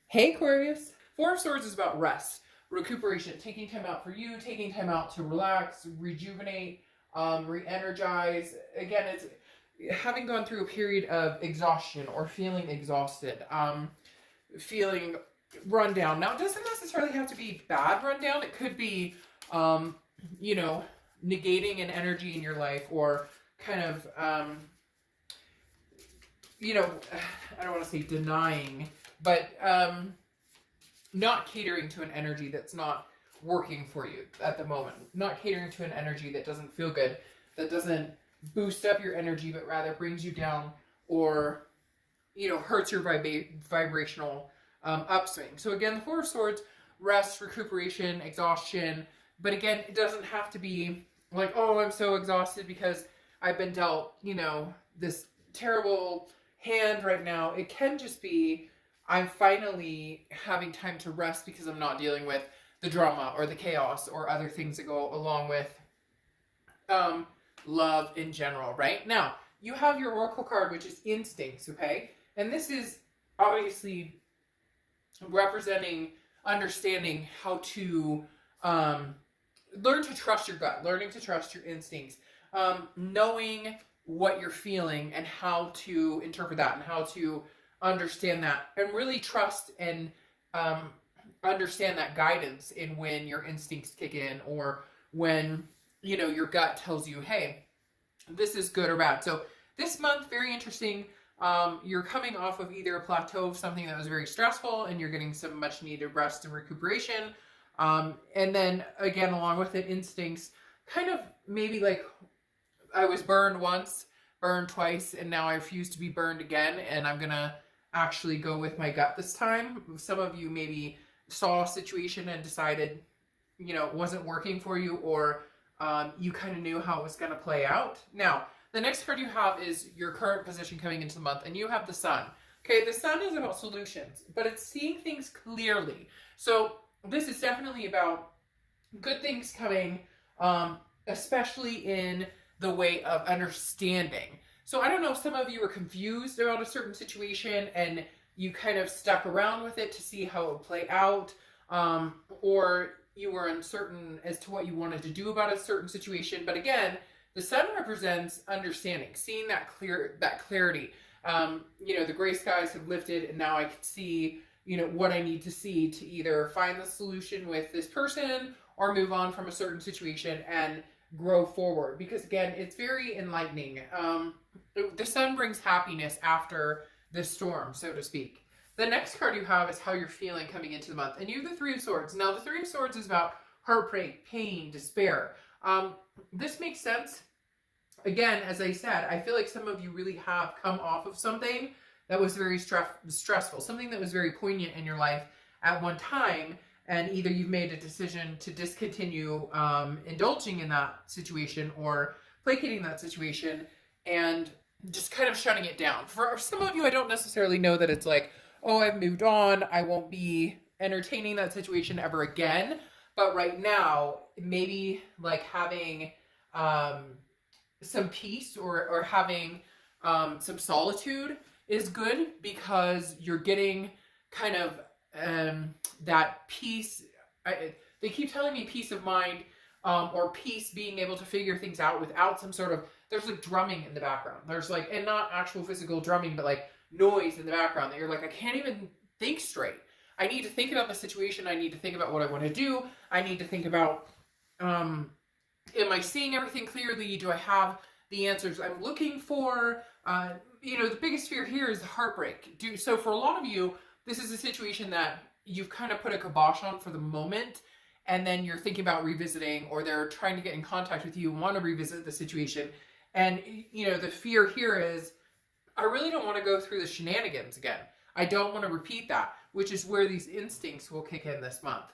Hey Aquarius! Four of Swords is about rest, recuperation, taking time out for you, taking time out to relax, rejuvenate, re-energize. Again, it's having gone through a period of exhaustion or feeling exhausted, feeling run down. Now, it doesn't necessarily have to be bad run down. It could be, um, you know, negating an energy in your life or kind of, you know, I don't want to say denying, but not catering to an energy that's not working for you at the moment. Not catering to an energy that doesn't feel good, that doesn't boost up your energy, but rather brings you down or, hurts your vibrational upswing. So again, the Four of Swords, rest, recuperation, exhaustion. But again, it doesn't have to be like, oh, I'm so exhausted because I've been dealt, this terrible hand right now. It can just be, I'm finally having time to rest because I'm not dealing with the drama or the chaos or other things that go along with love in general, right? Now, you have your Oracle card, which is instincts, okay? And this is obviously representing understanding how to learn to trust your gut, learning to trust your instincts, knowing what you're feeling and how to interpret that and how to understand that and really trust and understand that guidance in when your instincts kick in or when your gut tells you, hey, this is good or bad. So this month, very interesting. You're coming off of either a plateau of something that was very stressful and you're getting some much needed rest and recuperation, and then again along with it, instincts kind of maybe like, I was burned once, burned twice, and now I refuse to be burned again, and I'm gonna actually go with my gut this time. Some of you maybe saw a situation and decided, it wasn't working for you, or you kind of knew how it was gonna play out. Now, the next card you have is your current position coming into the month, and you have the Sun. Okay, the Sun is about solutions, but it's seeing things clearly. So this is definitely about good things coming, especially in the way of understanding. So I don't know, some of you were confused about a certain situation and you kind of stuck around with it to see how it would play out, or you were uncertain as to what you wanted to do about a certain situation. But again, the Sun represents understanding, seeing that clarity. The gray skies have lifted and now I can see, what I need to see to either find the solution with this person or move on from a certain situation and grow forward. Because again, it's very enlightening. The Sun brings happiness after the storm, so to speak. The next card you have is how you're feeling coming into the month. And you have the Three of Swords. Now, the Three of Swords is about heartbreak, pain, despair. This makes sense. Again, as I said, I feel like some of you really have come off of something that was very stressful, something that was very poignant in your life at one time, and either you've made a decision to discontinue indulging in that situation or placating that situation and just kind of shutting it down. For some of you, I don't necessarily know that it's like, oh, I've moved on, I won't be entertaining that situation ever again. But right now, maybe like having some peace or having some solitude is good, because you're getting kind of that peace. They keep telling me peace of mind, or peace, being able to figure things out without some sort of, there's like drumming in the background. There's like, and not actual physical drumming, but like noise in the background that you're like, I can't even think straight. I need to think about the situation. I need to think about what I want to do. I need to think about, am I seeing everything clearly? Do I have the answers I'm looking for? The biggest fear here is the heartbreak. So for a lot of you, this is a situation that you've kind of put a kibosh on for the moment, and then you're thinking about revisiting, or they're trying to get in contact with you and want to revisit the situation. And, the fear here is, I really don't want to go through the shenanigans again. I don't want to repeat that, which is where these instincts will kick in this month.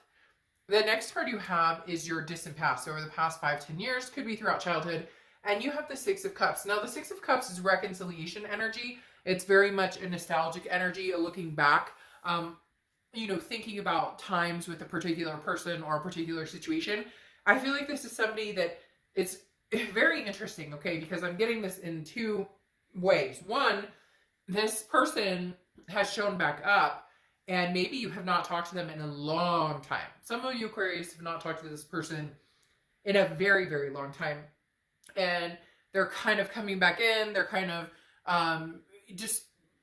The next card you have is your distant past, over the past 5-10 years, could be throughout childhood. And you have the Six of Cups. Now, the Six of Cups is reconciliation energy. It's very much a nostalgic energy, a looking back, thinking about times with a particular person or a particular situation. I feel like this is somebody that it's very interesting, okay, because I'm getting this in two ways. One, this person has shown back up and maybe you have not talked to them in a long time. Some of you Aquarius have not talked to this person in a very, very long time, and they're kind of coming back in. They're kind of just,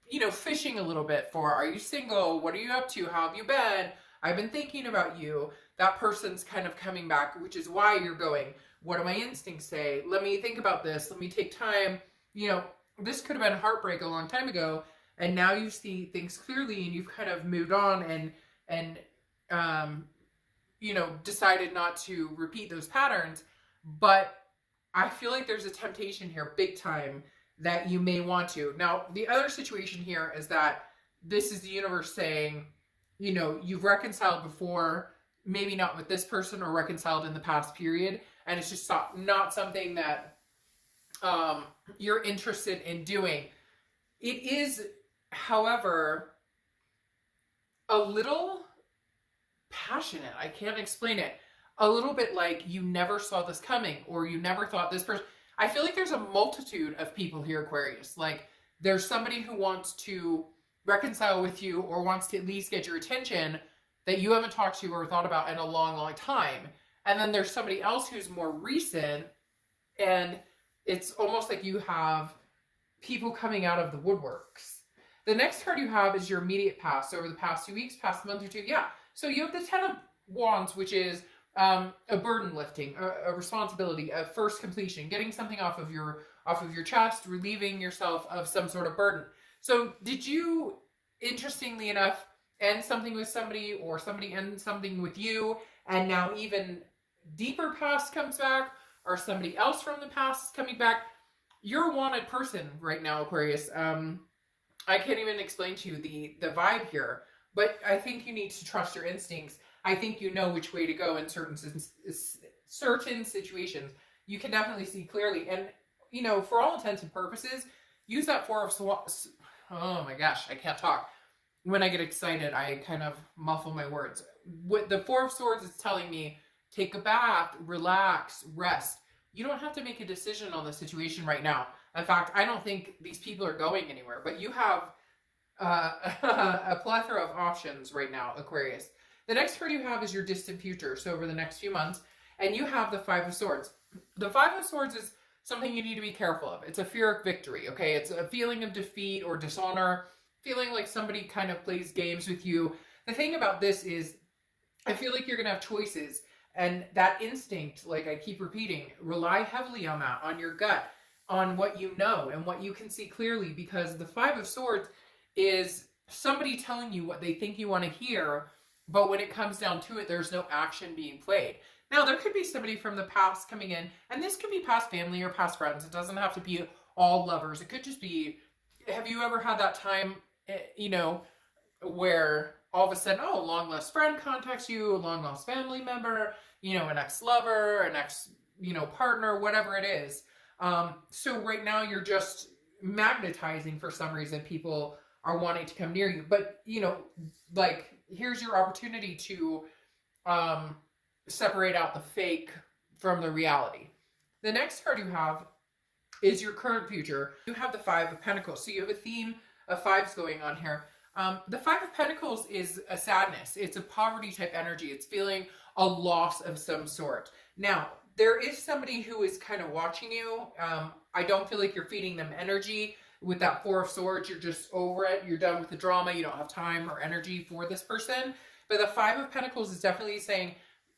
you know, fishing a little bit for, are you single? What are you up to? How have you been? I've been thinking about you. That person's kind of coming back, which is why you're going, what do my instincts say? Let me think about this. Let me take time. You know, this could have been heartbreak a long time ago, and now you see things clearly, and you've kind of moved on and you know, decided not to repeat those patterns. But I feel like there's a temptation here, big time, that you may want to. Now, the other situation here is that this is the universe saying, you know, you've reconciled before, maybe not with this person, or reconciled in the past period, and it's just not something that you're interested in doing. It is, however, a little passionate. I can't explain it. A little bit like you never saw this coming, or you never thought this person. I feel like there's a multitude of people here, Aquarius. Like, there's somebody who wants to reconcile with you, or wants to at least get your attention, that you haven't talked to or thought about in a long, long time. And then there's somebody else who's more recent, and it's almost like you have people coming out of the woodworks. The next card you have is your immediate past, over the past 2 weeks, past month or two. Yeah. So you have the Ten of Wands, which is a burden lifting, a responsibility, a first completion, getting something off of your chest, relieving yourself of some sort of burden. So did you, interestingly enough, end something with somebody, or somebody end something with you, and now even deeper past comes back, or somebody else from the past is coming back? You're a wanted person right now, Aquarius. I can't even explain to you the vibe here, but I think you need to trust your instincts. I think you know which way to go in certain situations. You can definitely see clearly, and you know, for all intents and purposes, use that Four of Swords. Oh my gosh, I can't talk. When I get excited, I kind of muffle my words. What the Four of Swords is telling me, take a bath, relax, rest. You don't have to make a decision on the situation right now. In fact, I don't think these people are going anywhere, but you have a plethora of options right now, Aquarius. The next card you have is your distant future, so over the next few months, and you have the Five of Swords. The Five of Swords is something you need to be careful of. It's a fear of victory, okay? It's a feeling of defeat or dishonor, feeling like somebody kind of plays games with you. The thing about this is, I feel like you're going to have choices, and that instinct, like I keep repeating, rely heavily on that, on your gut, on what you know and what you can see clearly, because the Five of Swords is somebody telling you what they think you want to hear, but when it comes down to it, there's no action being played. Now, there could be somebody from the past coming in, and this could be past family or past friends. It doesn't have to be all lovers. It could just be, have you ever had that time, you know, where all of a sudden, oh, a long lost friend contacts you, a long lost family member, you know, an ex-lover, an ex, you know, partner, whatever it is. So right now you're just magnetizing for some reason people are wanting to come near you. But, you know, like, here's your opportunity to separate out the fake from the reality. The next card you have is your current future. You have the Five of Pentacles. So you have a theme of fives going on here. The Five of Pentacles is a sadness. It's a poverty type energy. It's feeling a loss of some sort. Now, there is somebody who is kind of watching you. I don't feel like you're feeding them energy. With that Four of Swords, you're just over it. You're done with the drama. You don't have time or energy for this person. But the Five of Pentacles is definitely saying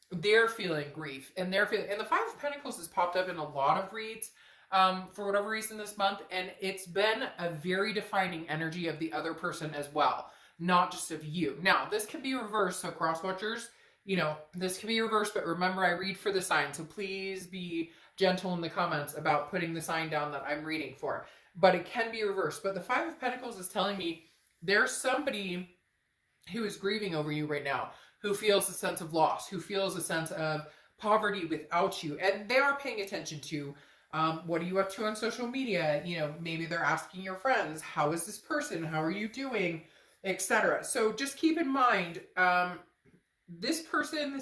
they're feeling grief. And the Five of Pentacles has popped up in a lot of reads for whatever reason this month. And it's been a very defining energy of the other person as well, not just of you. Now, this can be reversed. So cross-watchers, you know, this can be reversed. But remember, I read for the sign. So please be gentle in the comments about putting the sign down that I'm reading for. But it can be reversed. But the Five of Pentacles is telling me there's somebody who is grieving over you right now, who feels a sense of loss, who feels a sense of poverty without you. And they are paying attention to what are you up to on social media? You know, maybe they're asking your friends, how is this person? How are you doing? Etc. So just keep in mind, this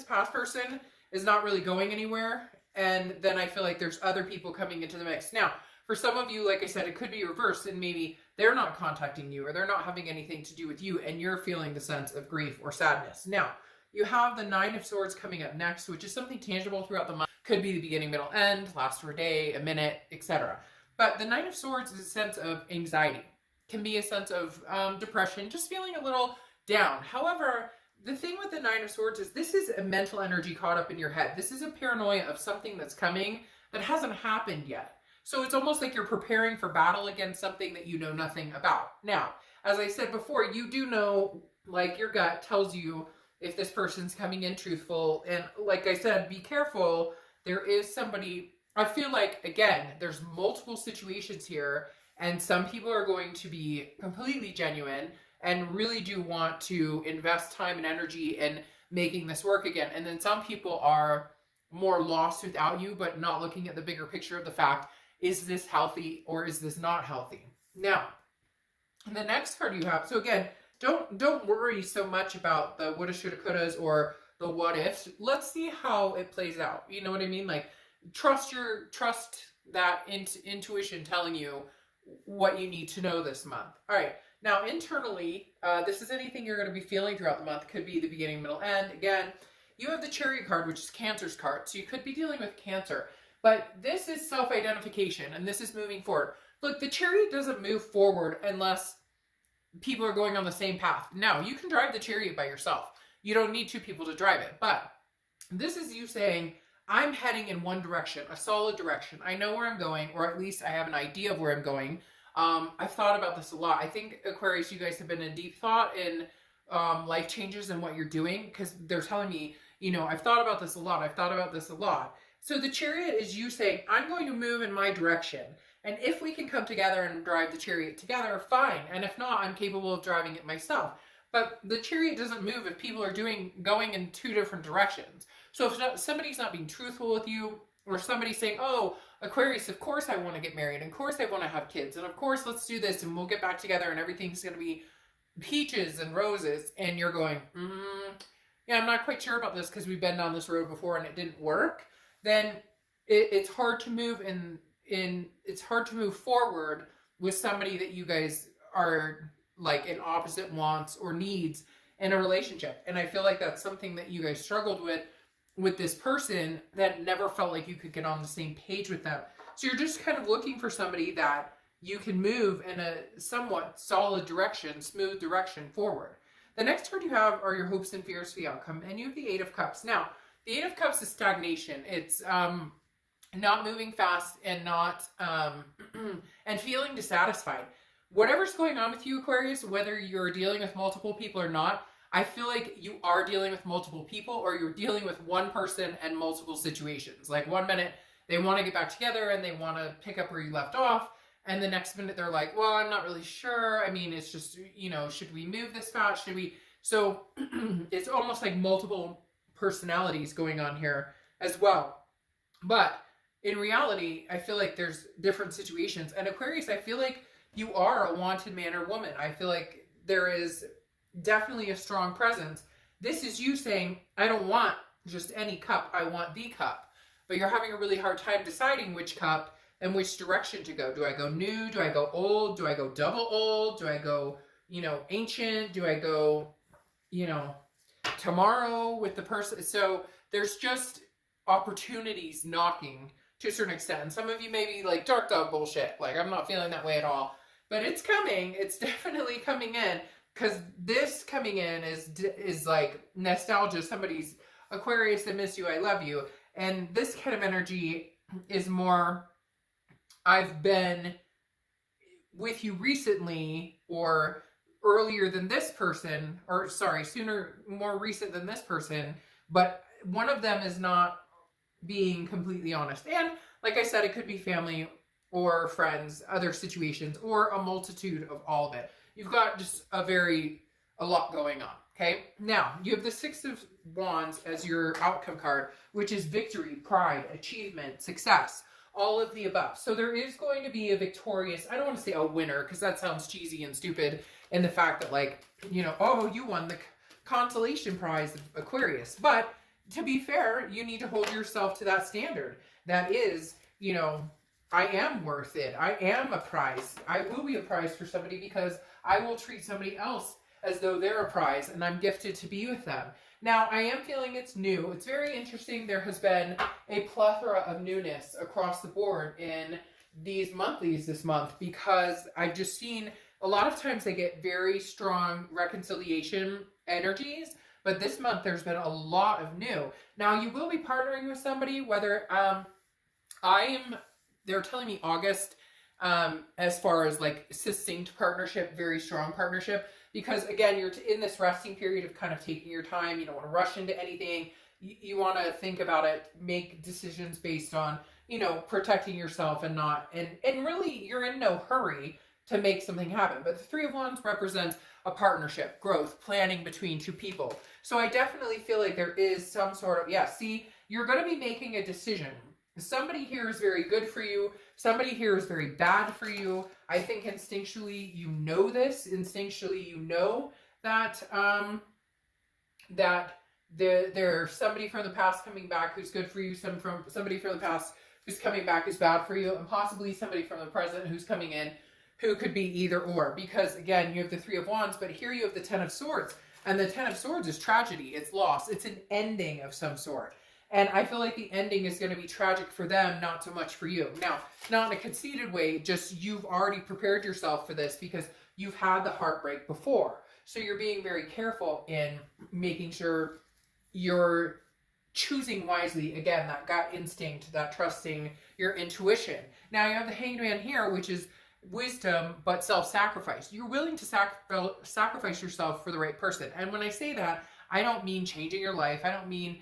past person is not really going anywhere. And then I feel like there's other people coming into the mix. Now, for some of you, like I said, it could be reversed, and maybe they're not contacting you or they're not having anything to do with you, and you're feeling the sense of grief or sadness. Now, you have the Nine of Swords coming up next, which is something tangible throughout the month. Could be the beginning, middle, end, last for a day, a minute, etc. But the Nine of Swords is a sense of anxiety. Can be a sense of depression, just feeling a little down. However, the thing with the Nine of Swords is this is a mental energy caught up in your head. This is a paranoia of something that's coming that hasn't happened yet. So it's almost like you're preparing for battle against something that you know nothing about. Now, as I said before, you do know, like your gut tells you if this person's coming in truthful. And like I said, be careful. There is somebody, I feel like, again, there's multiple situations here, and some people are going to be completely genuine and really do want to invest time and energy in making this work again. And then some people are more lost without you, but not looking at the bigger picture of the fact, is this healthy or is this not healthy? Now, the next card you have, so again, don't worry so much about the woulda, shoulda, couldas or the what ifs. Let's see how it plays out. You know what I mean? Like, trust that intuition telling you what you need to know this month. All right. Now, internally, this is anything you're going to be feeling throughout the month. Could be the beginning, middle, end. Again, you have the Chariot card, which is Cancer's card. So you could be dealing with Cancer. But this is self-identification, and this is moving forward. Look, the Chariot doesn't move forward unless people are going on the same path. Now, you can drive the Chariot by yourself. You don't need two people to drive it. But this is you saying, I'm heading in one direction, a solid direction. I know where I'm going, or at least I have an idea of where I'm going. I've thought about this a lot. I think, Aquarius, you guys have been in deep thought in life changes and what you're doing, because they're telling me, you know, I've thought about this a lot. I've thought about this a lot. So the Chariot is you saying, I'm going to move in my direction. And if we can come together and drive the Chariot together, fine. And if not, I'm capable of driving it myself. But the Chariot doesn't move if people are going in two different directions. So if somebody's not being truthful with you, or somebody's saying, oh, Aquarius, of course I want to get married, and of course I want to have kids, and of course let's do this, and we'll get back together, and everything's going to be peaches and roses, and you're going, yeah, I'm not quite sure about this because we've been down this road before and it didn't work, then it's hard to move it's hard to move forward with somebody that you guys are like in opposite wants or needs in a relationship. And I feel like that's something that you guys struggled with this person, that never felt like you could get on the same page with them. So you're just kind of looking for somebody that you can move in a somewhat solid direction, smooth direction forward. The next card you have are your hopes and fears for the outcome, and you have the Eight of Cups. Now, the Eight of Cups is stagnation. It's not moving fast and not and feeling dissatisfied. Whatever's going on with you, Aquarius, whether you're dealing with multiple people or not, I feel like you are dealing with multiple people, or you're dealing with one person and multiple situations. Like one minute they want to get back together and they want to pick up where you left off, and the next minute they're like, well, I'm not really sure. I mean, it's just, you know, should we move this fast? Should we? So it's almost like multiple personalities going on here as well. But in reality, I feel like there's different situations. And Aquarius, I feel like you are a wanted man or woman. I feel like there is definitely a strong presence. This is you saying, I don't want just any cup, I want the cup. But you're having a really hard time deciding which cup and which direction to go. Do I go new? Do I go old? Do I go double old? Do I go, you know, ancient? Do I go, you know, tomorrow with the person? So there's just opportunities knocking to a certain extent. And some of you may be like, dark dog bullshit. Like, I'm not feeling that way at all. But it's coming. It's definitely coming in. Because this coming in is like nostalgia. Somebody's Aquarius, I miss you, I love you. And this kind of energy is more, I've been with you recently, or earlier than this person, or sorry, more recent than this person, but one of them is not being completely honest. And like I said, it could be family or friends, other situations, or a multitude of all of it. You've got just a lot going on, okay? Now, you have the Six of Wands as your outcome card, which is victory, pride, achievement, success, all of the above. So there is going to be a victorious, I don't want to say a winner, because that sounds cheesy and stupid, in the fact that, like, you know, oh, you won the consolation prize of Aquarius. But to be fair, you need to hold yourself to that standard. That is, you know, I am worth it. I am a prize. I will be a prize for somebody because I will treat somebody else as though they're a prize and I'm gifted to be with them. Now, I am feeling it's new. It's very interesting. There has been a plethora of newness across the board in these monthlies this month because I've just seen a lot of times they get very strong reconciliation energies, but this month there's been a lot of new. Now, you will be partnering with somebody, whether they're telling me August, as far as like succinct partnership, very strong partnership, because again, you're in this resting period of kind of taking your time. You don't want to rush into anything. You want to think about it, make decisions based on, you know, protecting yourself and not, and really you're in no hurry to make something happen. But the Three of Wands represents a partnership, growth, planning between two people. So I definitely feel like there is some sort of, yeah, see, you're going to be making a decision. Somebody here is very good for you. Somebody here is very bad for you. I think instinctually you know this. Instinctually you know that there's somebody from the past coming back who's good for you. Somebody from the past who's coming back who's bad for you, and possibly somebody from the present who's coming in who could be either or. Because again, you have the Three of Wands, but here you have the Ten of Swords, and the Ten of Swords is tragedy. It's loss. It's an ending of some sort. And I feel like the ending is going to be tragic for them, not so much for you. Now, not in a conceited way, just you've already prepared yourself for this because you've had the heartbreak before. So you're being very careful in making sure you're choosing wisely. Again, that gut instinct, that trusting your intuition. Now you have the Hanged Man here, which is wisdom, but self-sacrifice. You're willing to sacrifice yourself for the right person. And when I say that, I don't mean changing your life. I don't mean...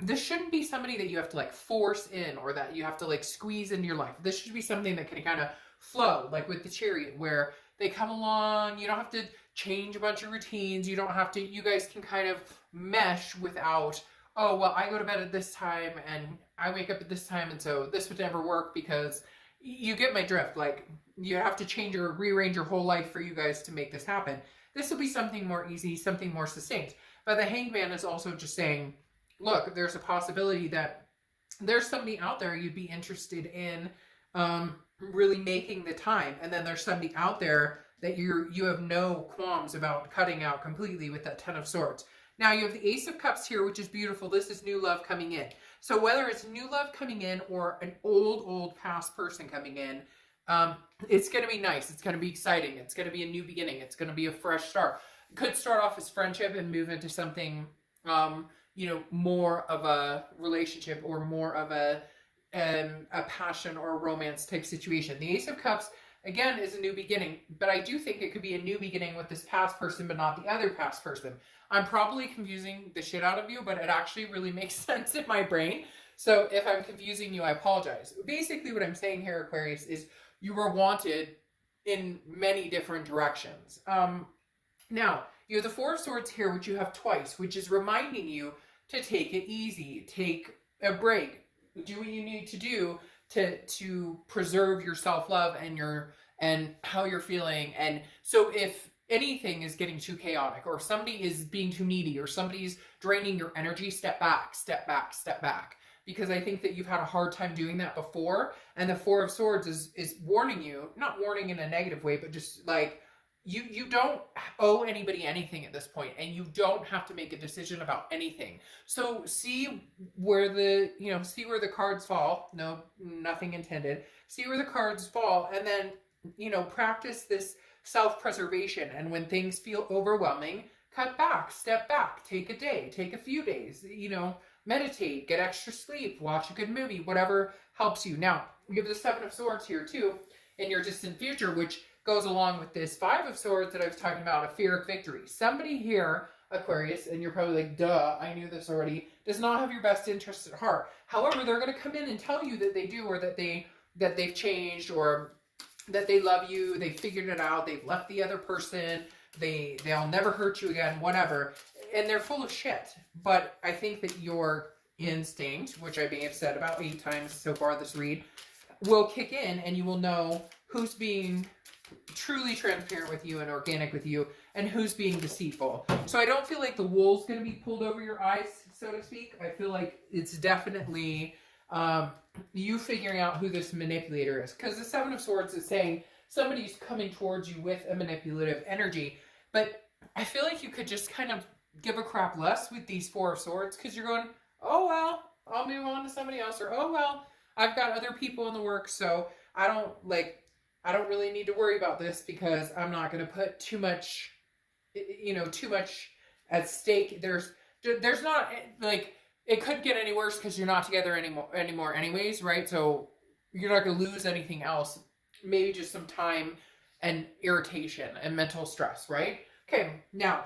this shouldn't be somebody that you have to like force in or that you have to like squeeze into your life. This should be something that can kind of flow, like with the Chariot, where they come along. You don't have to change a bunch of routines. You don't have to, you guys can kind of mesh without, oh, well, I go to bed at this time and I wake up at this time, and so this would never work, because you get my drift. Like, you have to change or rearrange your whole life for you guys to make this happen. This will be something more easy, something more succinct. But the Hanged Man is also just saying, look, there's a possibility that there's somebody out there you'd be interested in really making the time. And then there's somebody out there that you have no qualms about cutting out completely with that Ten of Swords. Now you have the Ace of Cups here, which is beautiful. This is new love coming in. So whether it's new love coming in or an old past person coming in, it's going to be nice. It's going to be exciting. It's going to be a new beginning. It's going to be a fresh start. It could start off as friendship and move into something you know, more of a relationship or more of a passion or a romance type situation. The Ace of Cups, again, is a new beginning, but I do think it could be a new beginning with this past person, but not the other past person. I'm probably confusing the shit out of you, but it actually really makes sense in my brain. So if I'm confusing you, I apologize. Basically what I'm saying here, Aquarius, is you were wanted in many different directions. Now, you have the Four of Swords here, which you have twice, which is reminding you to take it easy, take a break, do what you need to do to preserve your self-love and how you're feeling. And so if anything is getting too chaotic, or somebody is being too needy, or somebody's draining your energy, step back, step back, step back. Because I think that you've had a hard time doing that before. And the Four of Swords is warning you, not warning in a negative way, but just like, you don't owe anybody anything at this point, and you don't have to make a decision about anything. So see where the cards fall. No, nothing intended. See where the cards fall, and then, you know, practice this self-preservation. And when things feel overwhelming, cut back, step back, take a day, take a few days, you know, meditate, get extra sleep, watch a good movie, whatever helps you. Now, you have the Seven of Swords here too in your distant future, which goes along with this Five of Swords that I was talking about, a fear of victory. Somebody here, Aquarius, and you're probably like, duh, I knew this already, does not have your best interests at heart. However, they're going to come in and tell you that they do, or that they've changed, or that they love you, they figured it out, they've left the other person, they'll never hurt you again, whatever. And they're full of shit. But I think that your instinct, which I may have said about 8 times so far this read, will kick in, and you will know who's being truly transparent with you and organic with you, and who's being deceitful. So I don't feel like the wool's going to be pulled over your eyes, so to speak. I feel like it's definitely You figuring out who this manipulator is. Because the Seven of Swords is saying somebody's coming towards you with a manipulative energy. But I feel like you could just kind of give a crap less with these Four of Swords, because you're going, oh, well, I'll move on to somebody else. Or, oh, well, I've got other people in the works, so I don't really need to worry about this because I'm not going to put too much, too much at stake. There's not, like, it couldn't get any worse because you're not together anymore anyways, right? So you're not going to lose anything else. Maybe just some time and irritation and mental stress, right? Okay, now,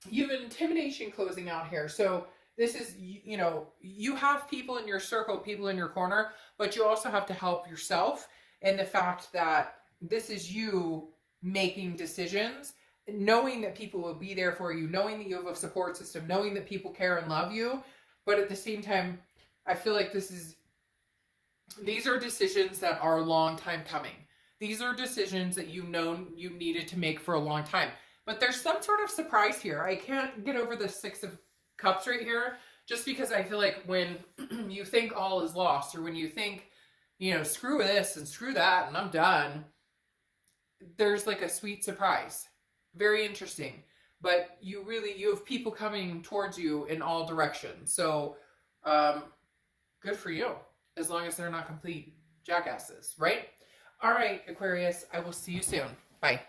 you have intimidation closing out here. So this is, you have people in your circle, people in your corner, but you also have to help yourself. And the fact that this is you making decisions, knowing that people will be there for you, knowing that you have a support system, knowing that people care and love you. But at the same time, I feel like these are decisions that are a long time coming. These are decisions that you needed to make for a long time. But there's some sort of surprise here. I can't get over the Six of Cups right here, just because I feel like when you think all is lost, or when you think, screw this and screw that and I'm done, there's like a sweet surprise. Very interesting. But you have people coming towards you in all directions. So, good for you. As long as they're not complete jackasses, right? All right, Aquarius, I will see you soon. Bye.